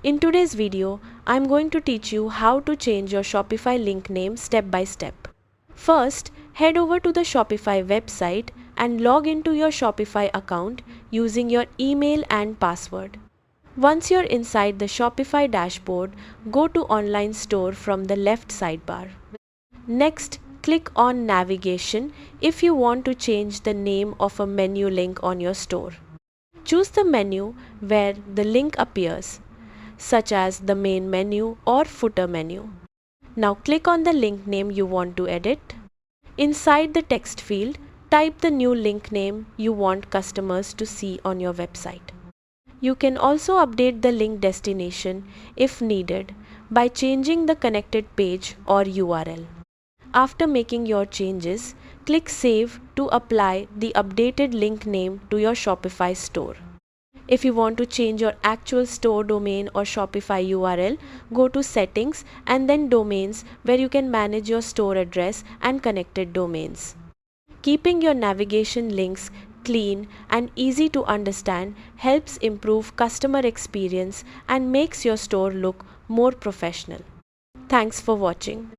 In today's video, I'm going to teach you how to change your Shopify link name step by step. First, head over to the Shopify website and log into your Shopify account using your email and password. Once you're inside the Shopify dashboard, go to Online Store from the left sidebar. Next, click on Navigation if you want to change the name of a menu link on your store. Choose the menu where the link appears, such as the main menu or footer menu. Now click on the link name you want to edit. Inside the text field, type the new link name you want customers to see on your website. You can also update the link destination if needed by changing the connected page or URL. After making your changes, click Save to apply the updated link name to your Shopify store. If you want to change your actual store domain or Shopify URL, go to Settings and then Domains, where you can manage your store address and connected domains. Keeping your navigation links clean and easy to understand helps improve customer experience and makes your store look more professional. Thanks for watching.